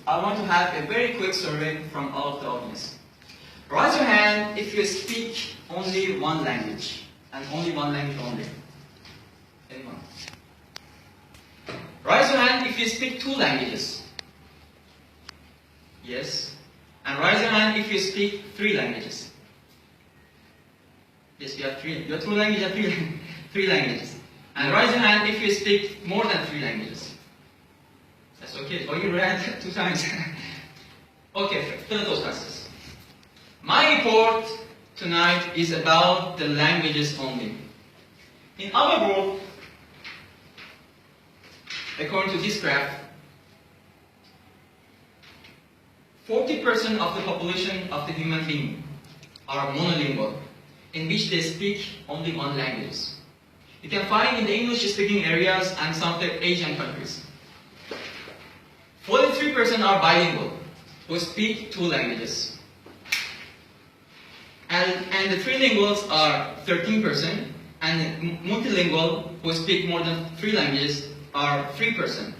I want to have a very quick survey from all of the audience. Raise your hand if you speak only one language, and only one language only. Anyone? Raise your hand if you speak two languages. Yes. And raise your hand if you speak three languages. Yes, you have three. You have two languages, three languages. And raise your hand if you speak more than three languages. That's okay. Oh, you ran 2 times. Okay, fill those classes. My report tonight is about the languages only. In our world, according to this graph, 40% of the population of the human being are monolingual, in which they speak only one language. You can find in the English-speaking areas and some of the Asian countries. 43% are bilingual, who speak 2 languages. And the trilinguals are 13%, and multilingual, who speak more than 3 languages, are 3%.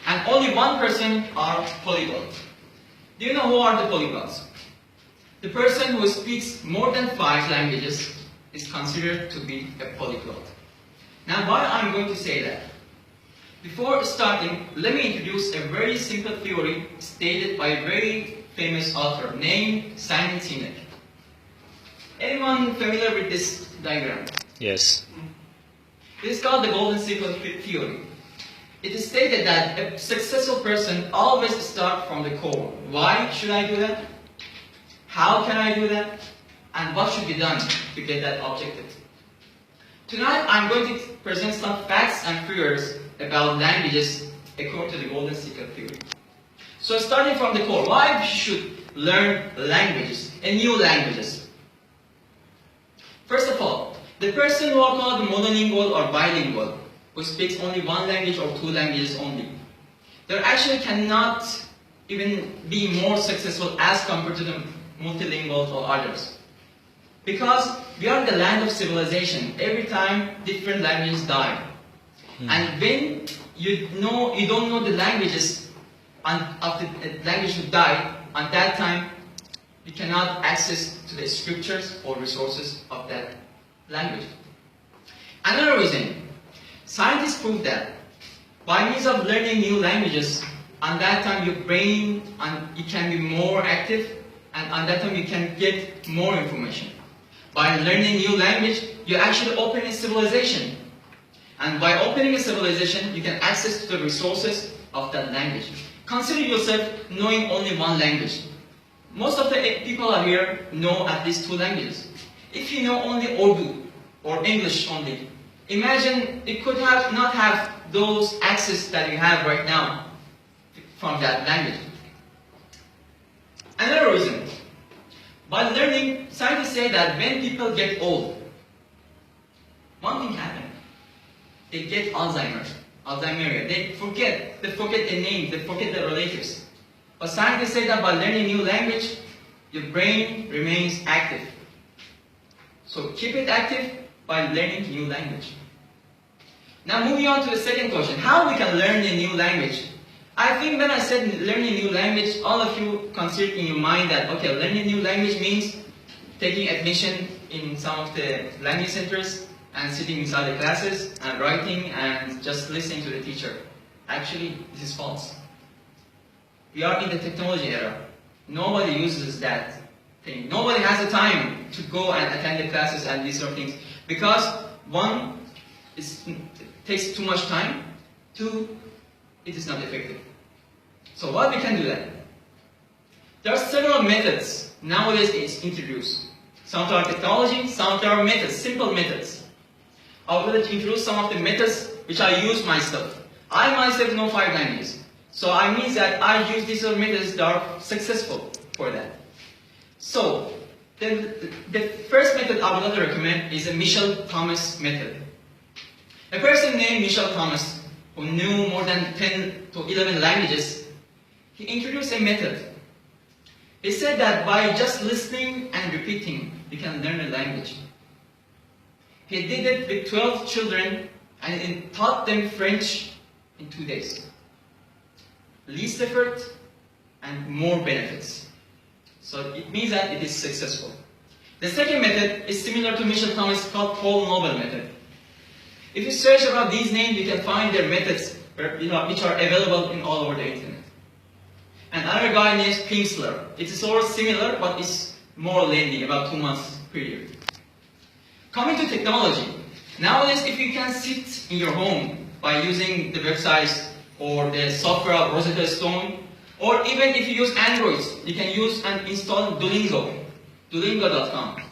And only 1% are polyglot. Do you know who are the polyglots? The person who speaks more than 5 languages is considered to be a polyglot. Now, why I'm going to say that? Before starting, let me introduce a very simple theory stated by a very famous author named Simon Sinek. Anyone familiar with this diagram? Yes. It is called the Golden Circle Theory. It is stated that a successful person always starts from the core. Why should I do that? How can I do that? And what should be done to get that objective? Tonight I'm going to present some facts and figures about languages according to the Golden Circle Theory. So starting from the core, why we should learn languages, and new languages? First of all, the person who are called monolingual or bilingual, who speaks only one language or 2 languages only, they actually cannot even be more successful as compared to the multilinguals or others. Because we are in the land of civilization. Every time different languages die. And when you don't know the languages of the language who died, at that time you cannot access to the scriptures or resources of that language. Another reason, scientists prove that by means of learning new languages, at that time your brain it can be more active, and at that time you can get more information. By learning new language, you actually open a civilization. And by opening a civilization, you can access to the resources of that language. Consider yourself knowing only one language. Most of the people are here know at least 2 languages. If you know only Urdu or English only, imagine it could not have those access that you have right now from that language. Another reason, by learning, scientists say that when people get old, one thing happens. They get Alzheimer's. They forget the names, they forget the relatives. But scientists say that by learning new language, your brain remains active. So keep it active by learning new language. Now moving on to the second question, how we can learn a new language? I think when I said learning a new language, all of you considered in your mind that, okay, learning a new language means taking admission in some of the language centers and sitting inside the classes and writing and just listening to the teacher. Actually, this is false. We are in the technology era. Nobody uses that thing. Nobody has the time to go and attend the classes and these sort of things. Because 1, it takes too much time. 2, it is not effective. So what we can do then? There are several methods nowadays it's introduced. Some are technology, some are methods, simple methods. I will introduce some of the methods which I use myself. I myself know 5 languages. So I mean that I use these methods that are successful for that. So, the first method I would like to recommend is a Michel Thomas method. A person named Michel Thomas, who knew more than 10 to 11 languages, he introduced a method. He said that by just listening and repeating, you can learn a language. He did it with 12 children and taught them French in 2 days. Least effort, and more benefits. So it means that it is successful. The second method is similar to Michel Thomas, called Paul Noble method. If you search about these names, you can find their methods which are available in all over the internet. And another guy named Pimsleur. It is sort of similar, but it's more lengthy, about 2 months period. Coming to technology, nowadays if you can sit in your home by using the websites or the software of Rosetta Stone, or even if you use Android, you can use and install Duolingo, duolingo.com,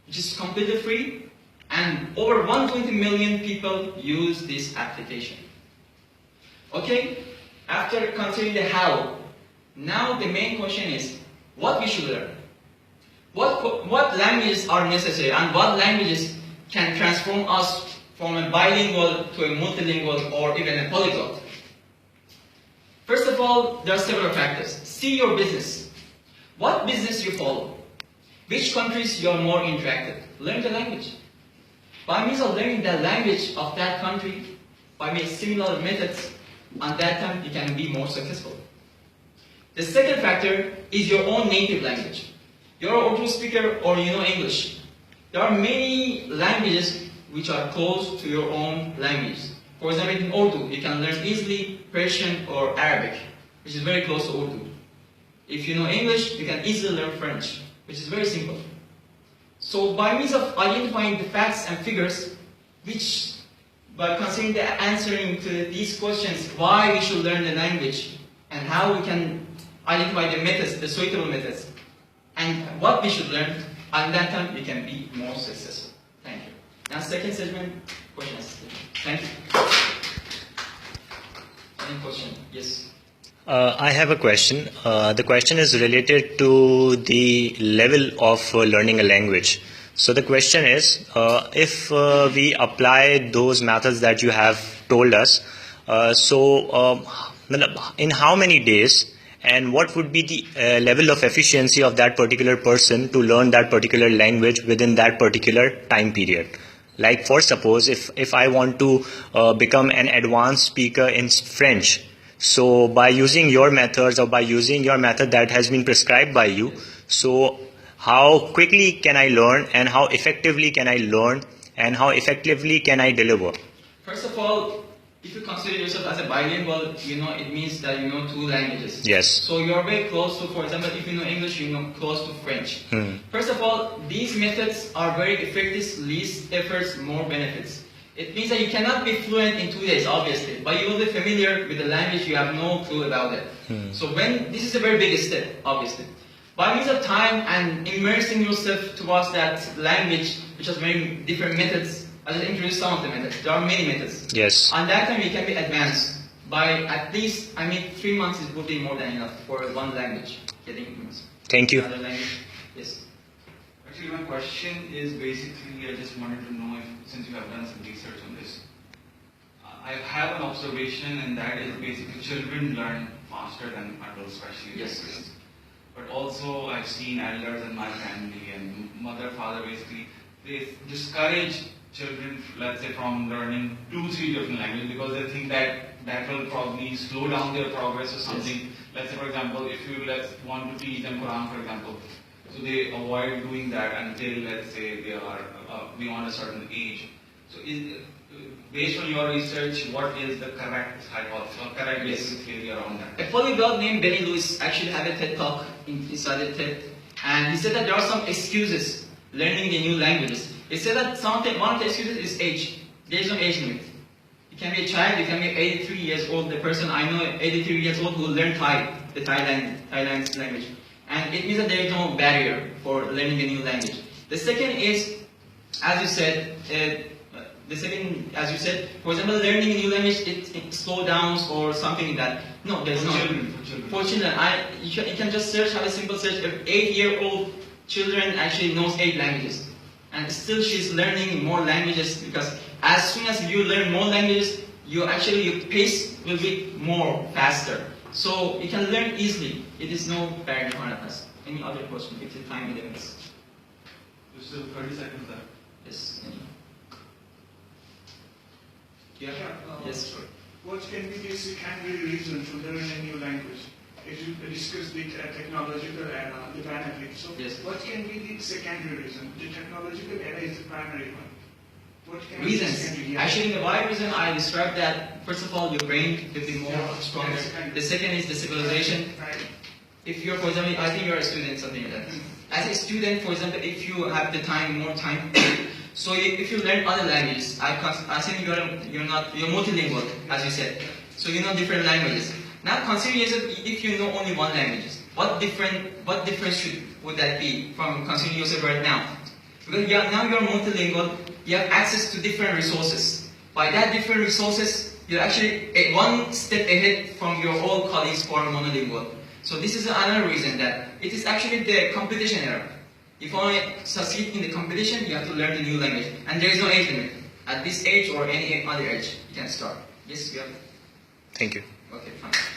which is completely free, and over 120 million people use this application. Okay, after considering the how, now the main question is what we should learn. What languages are necessary and what languages can transform us from a bilingual to a multilingual or even a polyglot? First of all, there are several factors. See your business. What business you follow? Which countries you are more interactive? Learn the language. By means of learning the language of that country, by means of similar methods, at that time you can be more successful. The second factor is your own native language. You're an Urdu speaker or you know English. There are many languages which are close to your own language. For example, in Urdu, you can learn easily Persian or Arabic, which is very close to Urdu. If you know English, you can easily learn French, which is very simple. So by means of identifying the facts and figures, which by considering the answering to these questions, why we should learn the language, and how we can identify the methods, the suitable methods, and what we should learn, at that time we can be more successful. Thank you. Now second segment, questions. Thank you. Any question? Yes. I have a question. The question is related to the level of learning a language. So the question is, if we apply those methods that you have told us, in how many days, and what would be the level of efficiency of that particular person to learn that particular language within that particular time period? Like for suppose, if I want to become an advanced speaker in French, so by using your methods or by using your method that has been prescribed by you, so how quickly can I learn and how effectively can I learn and how effectively can I deliver? First of all, if you consider yourself as a bilingual, it means that you know 2 languages. Yes. So you're very close to, for example, if you know English, you know close to French. First of all, these methods are very effective, least efforts, more benefits. It means that you cannot be fluent in 2 days, obviously, but you will be familiar with the language, you have no clue about it. So this is a very big step, obviously. By means of time and immersing yourself towards that language, which has many different methods, I'll just introduce some of the methods. There are many methods. Yes. On that time, you can be advanced. By at least, 3 months it would be more than enough for one language. Thank you. Another language. Yes. Actually, my question is basically, I just wanted to know if, since you have done some research on this, I have an observation, and that is basically children learn faster than adults, especially. Yes. But also, I've seen elders in my family and mother, father, basically, they discourage children, let's say, from learning 2-3 different languages because they think that will probably slow down their progress or something. Yes. Let's say, for example, if you want to teach them Quran, for example, so they avoid doing that until, let's say, they are beyond a certain age. So based on your research, what is the correct hypothesis or correct basic theory around that? A polyglot named Benny Lewis actually had a TED talk inside the TED, and he said that there are some excuses learning the new languages. He said that one of the excuses is age. There is no age limit. You can be a child, you can be 83 years old. The person I know, 83 years old, who learned Thai, the Thailand's language. And it means that there is no barrier for learning a new language. The second is, as you said, for example, learning a new language, it slows down or something like that. No, there is no. For children, you can just search, have a simple search. 8-year-old children actually knows 8 languages. And still she's learning more languages because as soon as you learn more languages, your pace will be more faster. So you can learn easily. It is no barrier for us. Any other question? If the time limits. There's still 30 seconds left. Yes. Yes. Yes. What can be basic handling reason to learn a new language? discussed the technological era, the dynamic. So Yes. what can be the secondary reason? The technological era is the primary one. What can Reasons. be the secondary? Yeah. Actually, in the why reason, I described that, first of all, your brain will be more Yeah. stronger. Yes. The second is the civilization. Right. If you're, for example, I think you're a student, something like that. As a student, for example, if you have the time, more time, so if you learn other languages, I think you're multilingual, as you said. So you know different languages. Now consider yourself if you know only one language. What difference would that be from considering yourself right now? Because now you're multilingual, you have access to different resources. By that different resources, you're actually one step ahead from your old colleagues who are monolingual. So this is another reason that it is actually the competition era. If you want to succeed in the competition, you have to learn the new language. And there is no age limit. At this age or any other age, you can start. Yes, you have. Thank you. Okay, fine.